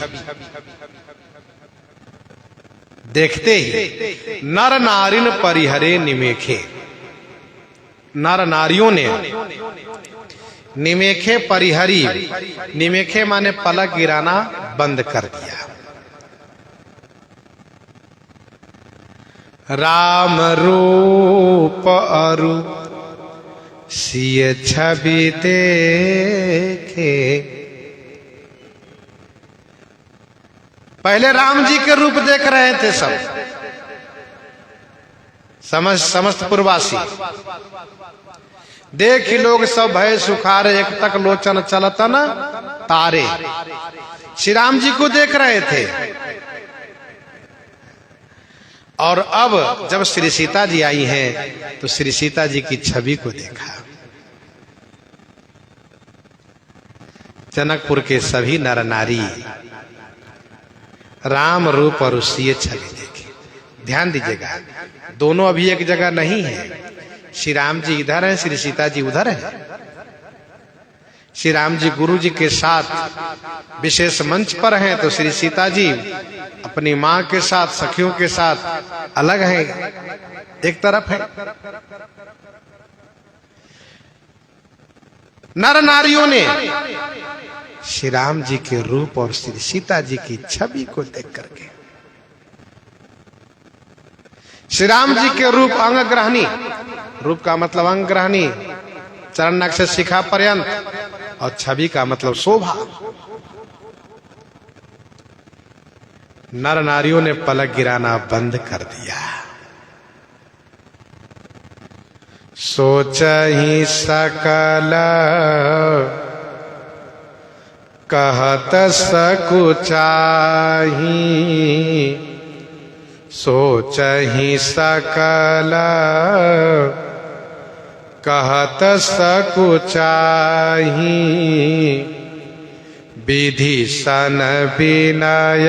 देखते ही नर नारिन परिहरे निमेखे। नर नारियों ने निमेखे परिहरी, निमेखे माने पलक गिराना बंद कर दिया। राम रूप अरु सिय छवि देखे। पहले राम जी के रूप देख रहे थे सब समस्त पुरवासी। देख ही लोग सब भय सुखारे, एक तक लोचन चलतन तारे। श्री राम जी को देख रहे थे। और अब जब श्री सीता जी आई हैं तो श्री सीता जी की छवि को देखा। जनकपुर के सभी नर नारी राम रूप और सिय छवि देखे। ध्यान दीजिएगा, दोनों अभी एक जगह नहीं है। श्री राम जी इधर हैं, श्री सीता जी उधर हैं। श्री राम जी गुरु जी के साथ विशेष मंच पर हैं, तो श्री सीता जी अपनी मां के साथ, सखियों के साथ अलग हैं, एक तरफ है। नर नारियों ने श्री राम जी के रूप और श्री सीता जी की छवि को देख करके, श्री राम जी के रूप अंग ग्रहणी, रूप का मतलब अंग ग्रहणी, चरण नख से शिखा पर्यंत, और छवि का मतलब शोभा। नर नारियों ने पलक गिराना बंद कर दिया। सोच ही सकल कहत सकुचाही। सोच ही सकल कहत सकुचाही। विधि सन विनय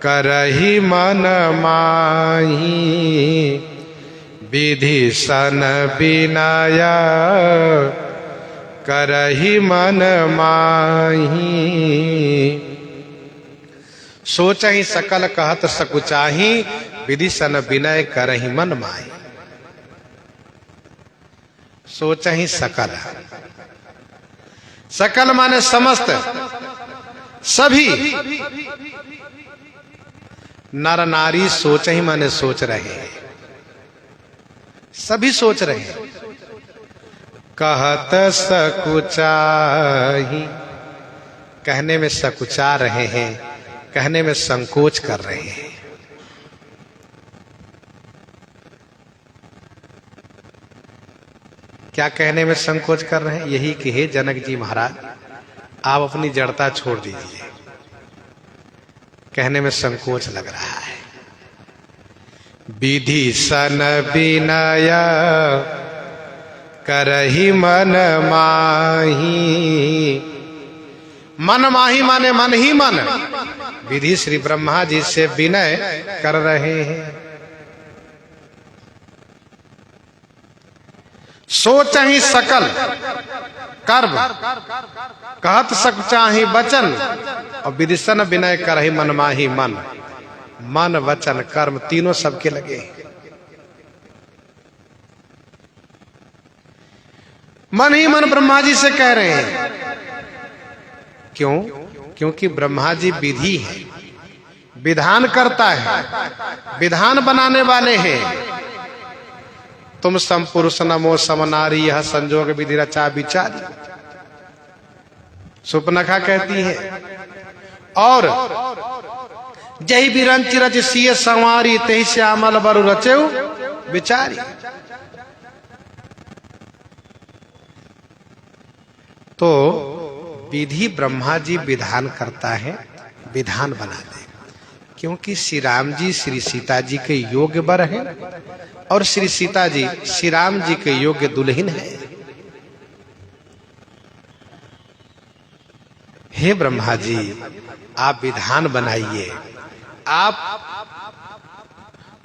करहि मन माही। विधि सन विनय करहि मन माही। सोच ही सकल कहत सकुचाही। विधि सन विनय करहि मन माही। सोच ही सकल, सकल माने समस्त, सभी नर नारी सोच ही माने सोच रहे हैं, सभी सोच रहे हैं। कहत सकुचाही, कहने में सकुचा रहे हैं, कहने में संकोच कर रहे हैं। क्या कहने में संकोच कर रहे हैं? यही कि हे जनक जी महाराज, आप अपनी जड़ता छोड़ दीजिए। कहने में संकोच लग रहा है। विधि सन विनय करहि मन माही। मन माही माने मन ही मन। विधि श्री ब्रह्मा जी से विनय कर रहे हैं। सोच ही सकल कर्म कहत सकुचाही वचन, और विदिशन विनय करहि मन माही मन। मन वचन कर्म तीनों सबके लगे। मन ही मन ब्रह्मा जी से कह रहे हैं। क्यों? क्योंकि ब्रह्मा जी विधि है। विधान करता है, विधान बनाने वाले हैं। तुम समपुरुष नमो समनारी, यह संजोग विधि रचा विचारी, सुपनखा कहती है। और जही बिरंच रच सिय संवारी, तही श्यामल बरु रचेऊ विचारी। तो विधि ब्रह्मा जी विधान करता है, विधान बना दे, क्योंकि श्री राम जी श्री सीता जी के योग्य वर हैं और श्री सीता जी श्री राम जी के योग्य दुल्हन है। हे ब्रह्मा जी, आप विधान बनाइए, आप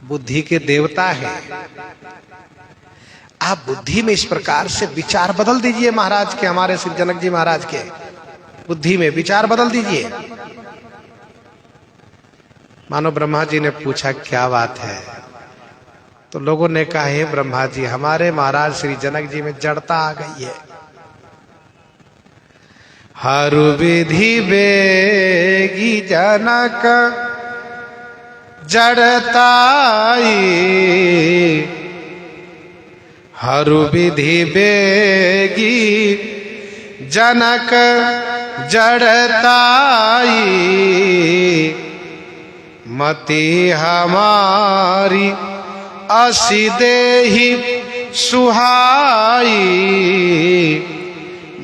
बुद्धि के देवता हैं, आप बुद्धि में इस प्रकार से विचार बदल दीजिए। महाराज के, हमारे श्री जनक जी महाराज के बुद्धि में विचार बदल दीजिए। मानो ब्रह्मा जी ने पूछा क्या बात है, तो लोगों ने कहा हे ब्रह्मा जी, हमारे महाराज श्री जनक जी में जड़ता आ गई है। हरु विधि बेगी जनक जड़ताई, हरु विधि बेगी जनक जड़ताई, मति हमारी असी देहि सुहाई,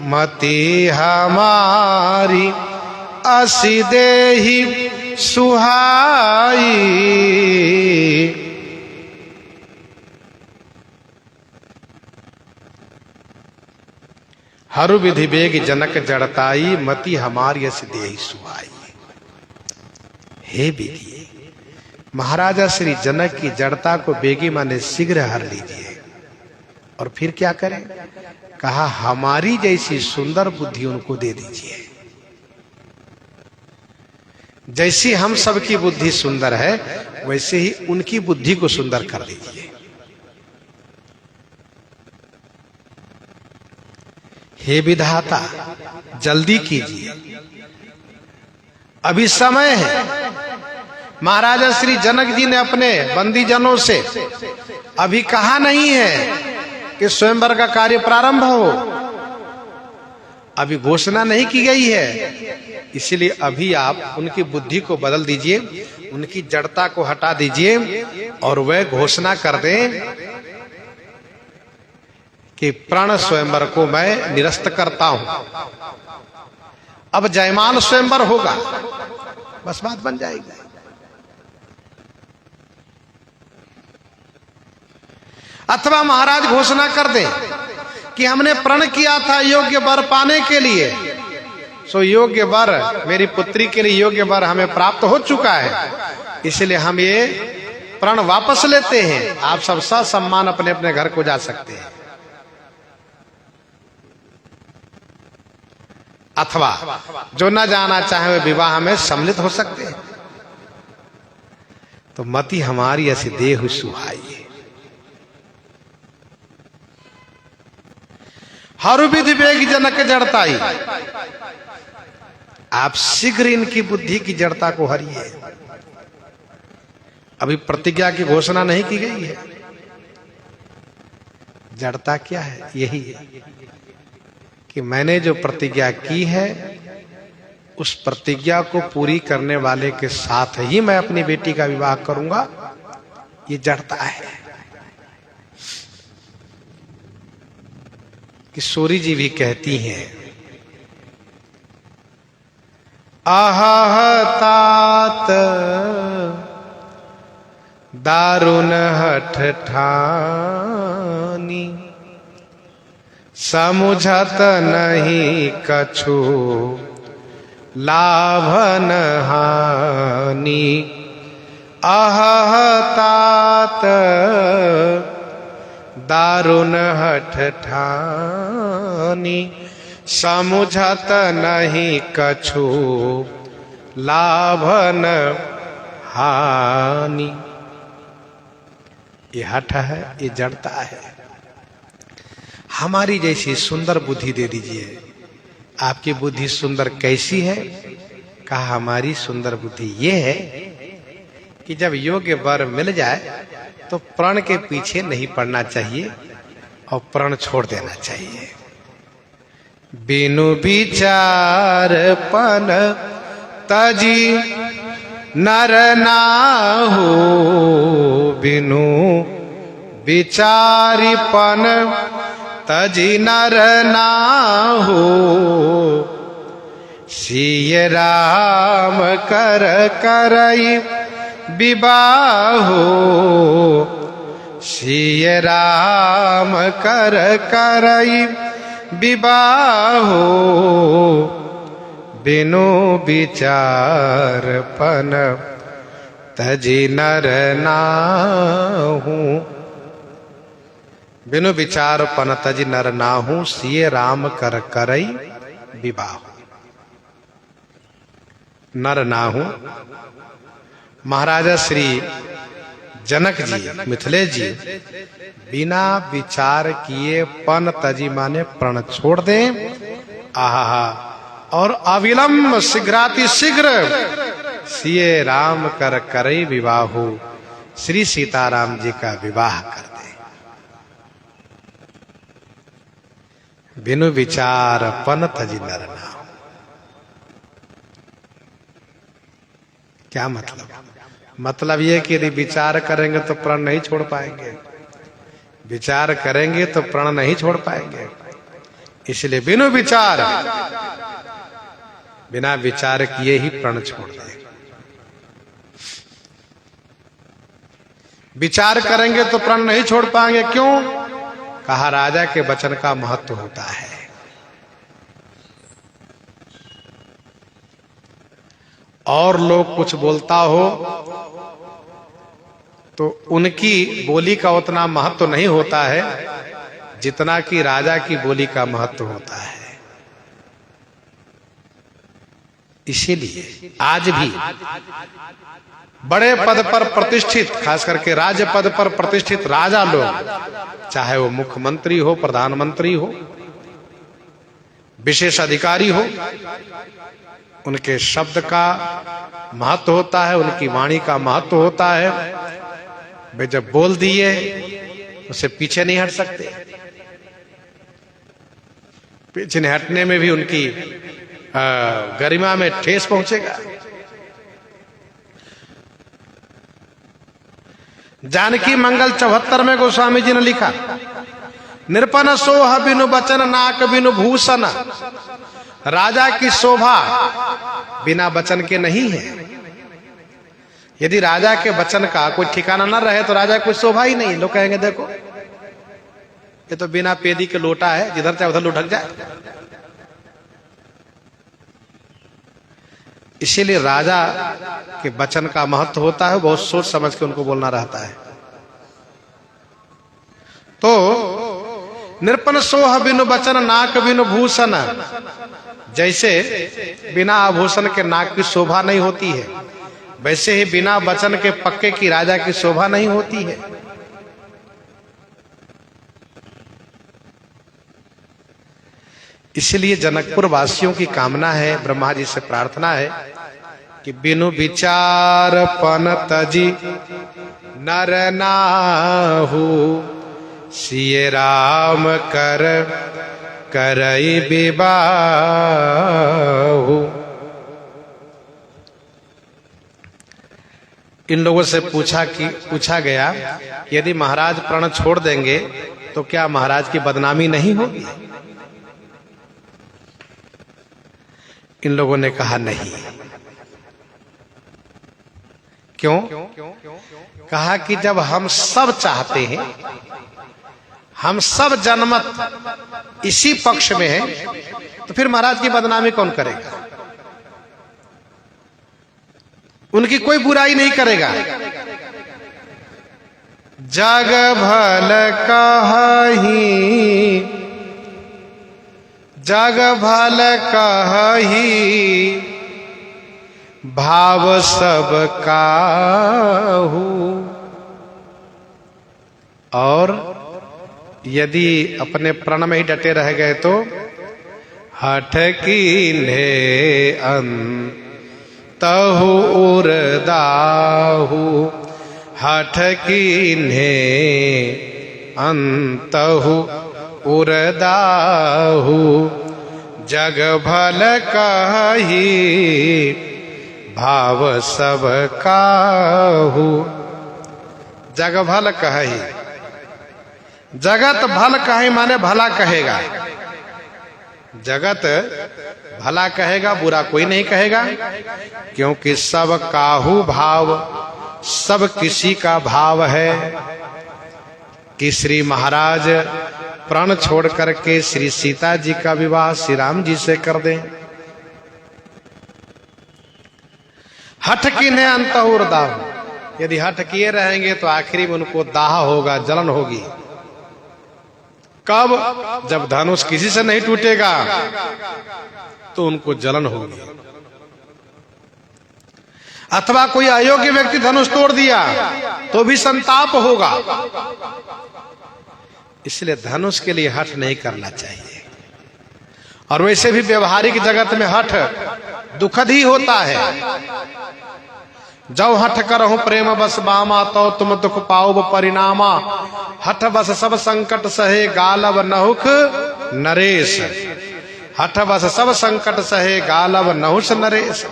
मति हमारी असी देहि सुहाई। हरु विधि बेग जनक जड़ताई, मति हमारी असी देहि सुहाई। हे बेगी, महाराजा श्री जनक की जड़ता को बेगी माने शीघ्र हर लीजिए। और फिर क्या करें? कहा हमारी जैसी सुंदर बुद्धि उनको दे दीजिए। जैसी हम सबकी बुद्धि सुंदर है, वैसे ही उनकी बुद्धि को सुंदर कर दीजिए। हे विधाता, जल्दी कीजिए, अभी समय है। महाराजा श्री जनक जी ने अपने बंदीजनों से अभी कहा नहीं है कि स्वयंवर का कार्य प्रारंभ हो, अभी घोषणा नहीं की गई है। इसलिए अभी आप उनकी बुद्धि को बदल दीजिए, उनकी जड़ता को हटा दीजिए और वह घोषणा कर दें कि प्रण स्वयंवर को मैं निरस्त करता हूं। अब जयमाल स्वयंवर होगा, बस बात बन जाएगी। अथवा महाराज घोषणा कर दें कि हमने प्रण किया था योग्य वर पाने के लिए, सो योग्य वर मेरी पुत्री के लिए योग्य वर हमें प्राप्त हो चुका है, इसलिए हम ये प्रण वापस लेते हैं। आप सब ससम्मान अपने अपने घर को जा सकते हैं। अथवा जो न जाना चाहे वे विवाह में सम्मिलित हो सकते हैं। तो मति हमारी ऐसी देह सुहाई। हरु विधि बेग जनक जड़ताई, आप शीघ्र इनकी बुद्धि की जड़ता को हरिए। अभी प्रतिज्ञा की घोषणा नहीं की गई है। जड़ता क्या है? यही है कि मैंने जो प्रतिज्ञा की है, उस प्रतिज्ञा को पूरी करने वाले के साथ ही मैं अपनी बेटी का विवाह करूंगा। ये जड़ता है। किशोरी जी भी कहती हैं, आहा तात दारुण हठ ठानी, समुझत नहीं कछु लाभन हानि। आहा तात दारुण हठ ठानी, समुझत नहीं कछु लाभन हानि। ये हठ है, ये जड़ता है। हमारी जैसी सुंदर बुद्धि दे दीजिए। आपकी बुद्धि सुंदर कैसी है? कहा हमारी सुंदर बुद्धि ये है कि जब योग्य वर मिल जाए तो प्रण के पीछे नहीं पड़ना चाहिए और प्रण छोड़ देना चाहिए। बिनु विचार पन तजी नर नाहु, बिनु विचारीपन तजी नर नाहु, सिय राम कर करई विबाहु, सिय राम कर करई विबाहु, बिनु विचार पन तजी नर नाहु, बिनु विचार पन तजी नर नाहु, सिय राम कर करई विबाहु। नर नाहु महाराजा श्री जनक जी, मिथिलेश जी बिना विचार किए पन तजी माने प्रण छोड़ दें, आहा, और अविलंब शीघ्राति शीघ्र सिए राम कर करई विवाहु, श्री सीताराम जी का विवाह कर दे। बिनु विचार पन तजी नर नाहु। क्या मतलब? मतलब ये कि यदि विचार करेंगे तो प्रण नहीं छोड़ पाएंगे, विचार करेंगे तो प्रण नहीं छोड़ पाएंगे। इसलिए बिनु विचार, बिना विचार किए ही प्रण छोड़ दें। विचार करेंगे तो प्रण नहीं छोड़ पाएंगे। क्यों? कहा राजा के वचन का महत्व होता है। और लोग कुछ बोलता हो तो उनकी बोली का उतना महत्व नहीं होता है जितना कि राजा की बोली का महत्व होता है। इसीलिए आज भी बड़े पद पर प्रतिष्ठित, खास करके राज्य पद पर प्रतिष्ठित राजा लोग, चाहे वो मुख्यमंत्री हो, प्रधानमंत्री हो, विशेष अधिकारी हो, उनके शब्द का महत्व होता है, उनकी वाणी का महत्व होता है। वे जब बोल दिए उससे पीछे नहीं हट सकते। पीछे नहीं हटने में भी उनकी गरिमा में ठेस पहुंचेगा। जानकी मंगल 74 में गोस्वामी जी ने लिखा, निरपन सोह बिनु बचन नाक बिनु भूषण। राजा की शोभा बिना वचन के नहीं है। यदि राजा के वचन का कोई ठिकाना न रहे तो राजा की कोई शोभा ही नहीं। लोग कहेंगे देखो ये तो बिना पेदी के लोटा है, जिधर चाहे उधर लुढ़क जाए। इसीलिए राजा के वचन का महत्व होता है, बहुत सोच समझ के उनको बोलना रहता है। तो निरपन सोह बिनु वचन नाक बिनु भूषण, जैसे बिना आभूषण के नाक की शोभा नहीं होती है, वैसे ही बिना वचन के पक्के की राजा की शोभा नहीं होती है। इसलिए जनकपुर वासियों की कामना है, ब्रह्मा जी से प्रार्थना है कि बिनु विचार पन तजी नर नाहु, सिय राम कर करई विबाहु। इन लोगों से पूछा गया यदि महाराज प्रण छोड़ देंगे तो क्या महाराज की बदनामी नहीं होगी? इन लोगों ने कहा नहीं। क्यों? कहा कि जब हम सब चाहते हैं, हम सब जनमत इसी पक्ष में हैं, तो फिर महाराज की बदनामी कौन करेगा? उनकी कोई बुराई नहीं करेगा। जग भल कहही, जग भल कहही, भाव सब काहू। और यदि अपने प्रण में ही डटे रह गए तो हठ कीन्हे अंत तहु उरदाहु हठ कीन्हे अंतहु उरदाहु जग भल कही भाव सब काहू। जग भल कही, जगत भल कही माने भला कहेगा। जगत भला कहेगा, बुरा कोई नहीं कहेगा, क्योंकि सब काहू भाव, सब किसी का भाव है कि श्री महाराज प्राण छोड़ करके श्री सीता जी का विवाह श्री राम जी से कर दें। हठ किन्हें अंतहुर दाह, यदि हठ किए रहेंगे तो आखिरी में उनको दाह होगा, जलन होगी। कब? जब धनुष किसी से नहीं टूटेगा तो उनको जलन होगी। अथवा कोई अयोग्य व्यक्ति धनुष तोड़ दिया तो भी संताप होगा। इसलिए धनुष के लिए हठ नहीं करना चाहिए। और वैसे भी व्यवहारिक जगत में हठ दुखद ही होता है। जब हठ करहु प्रेम बस बामा तो तुम दुख पाओ परिणामा। हठ बस सब संकट सहे गालव नहुक नरेश। हठ बस सब संकट सहे गालव नहुष नरेश।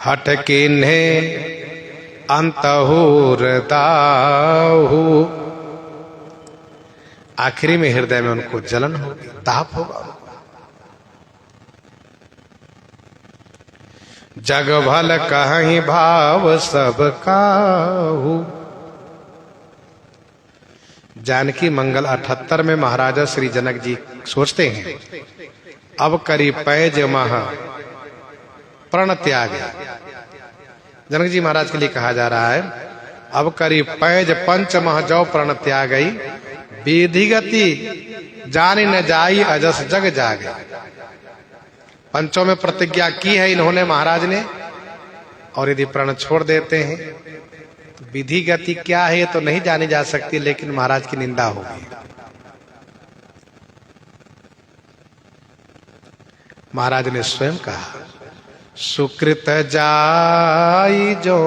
हठ किन्हे अंतहुर दाहु, आखिरी में हृदय में उनको जलन होगी, ताप होगा। जग भल कहीं भाव सब काहू। जानकी मंगल 78 में महाराजा श्री जनक जी सोचते हैं, अब करी पैज मह प्रण त्याग। जनक जी महाराज के लिए कहा जा रहा है, अब करी पैज पंच मह जौ प्रण त्यागई। विधि गति जानी न जाई अजस जग जागे। पंचों में प्रतिज्ञा की है इन्होंने महाराज ने, और यदि प्रण छोड़ देते हैं तो विधि गति क्या है तो नहीं जानी जा सकती, लेकिन महाराज की निंदा होगी। महाराज ने स्वयं कहा, सुकृत जाई जो,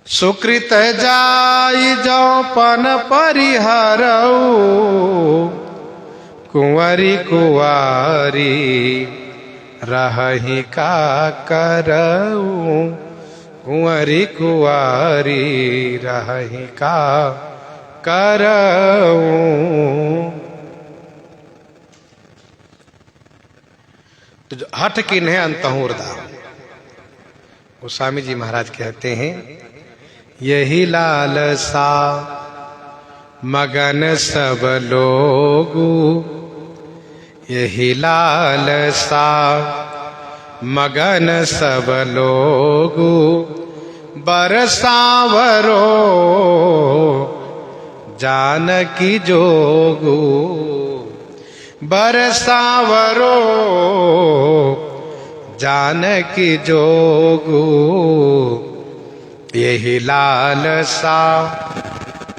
सुकृत जाई जो पन परिहरऊ। कुंवरी कुंवारी रहहि का करऊ। कुंवरी कुंवारी रहहि का करऊ। तो हठ किन्हें अंतहुर दाह। गोस्वामी जी महाराज कहते हैं, यही लालसा मगन सब लोगू। यही लालसा मगन सब लोगू। बरसावरो जानकी जोगू। बरसावरो जानकी जोगू। यही लालसा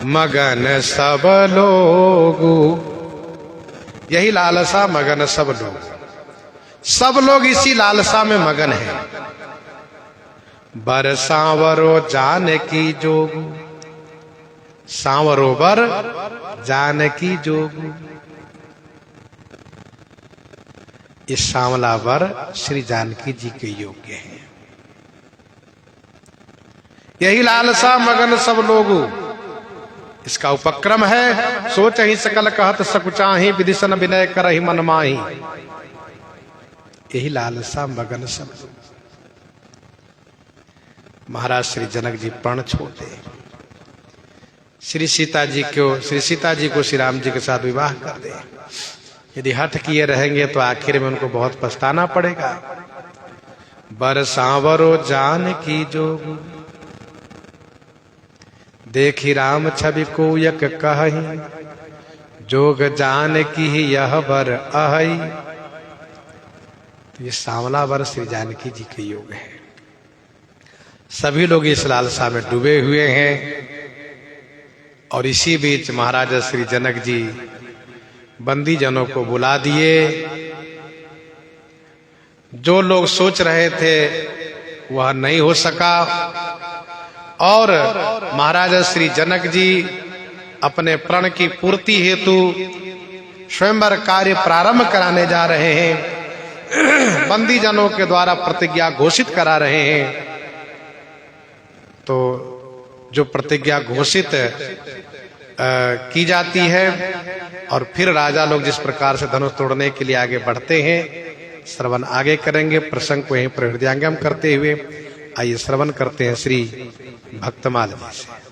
मगन सब लोगू। यही लालसा मगन सब लोग, सब लोग इसी लालसा में मगन हैं। बर सांवरो जानकी जोगू। सांवरो बर जानकी जोगू। इस सांवला वर श्री जानकी जी के योग्य है। यही लालसा मगन सब लोगू, इसका उपक्रम है। सोच ही सकल कहत सकुचाही, विदिशन विनय करहि मन माही। यही लालसा मगन सब। महाराज श्री जनक जी प्रण छोड़ते, श्री सीता जी को श्री राम जी के साथ विवाह कर दे। यदि हठ किए रहेंगे तो आखिर में उनको बहुत पछताना पड़ेगा। बर सांवरो जानकी जोगू। देखी राम छवि को यक कहि, जोग जान की यह बर अहि। तो ये सांवला वर श्री जानकी जी के योग है। सभी लोग इस लालसा में डूबे हुए हैं। और इसी बीच महाराजा श्री जनक जी बंदी जनों को बुला दिए जो लोग सोच रहे थे वह नहीं हो सका और महाराज श्री जनक जी अपने प्रण की पूर्ति हेतु स्वयंवर कार्य प्रारंभ कराने जा रहे हैं। बंदी जनों के द्वारा प्रतिज्ञा घोषित करा रहे हैं। तो जो प्रतिज्ञा घोषित की जाती है और फिर राजा लोग जिस प्रकार से धनुष तोड़ने के लिए आगे बढ़ते हैं, श्रवण आगे करेंगे। प्रसंग को यहीं पर हृदयंगम करते हुए आइए श्रवण करते हैं श्री भक्तमाल जी से।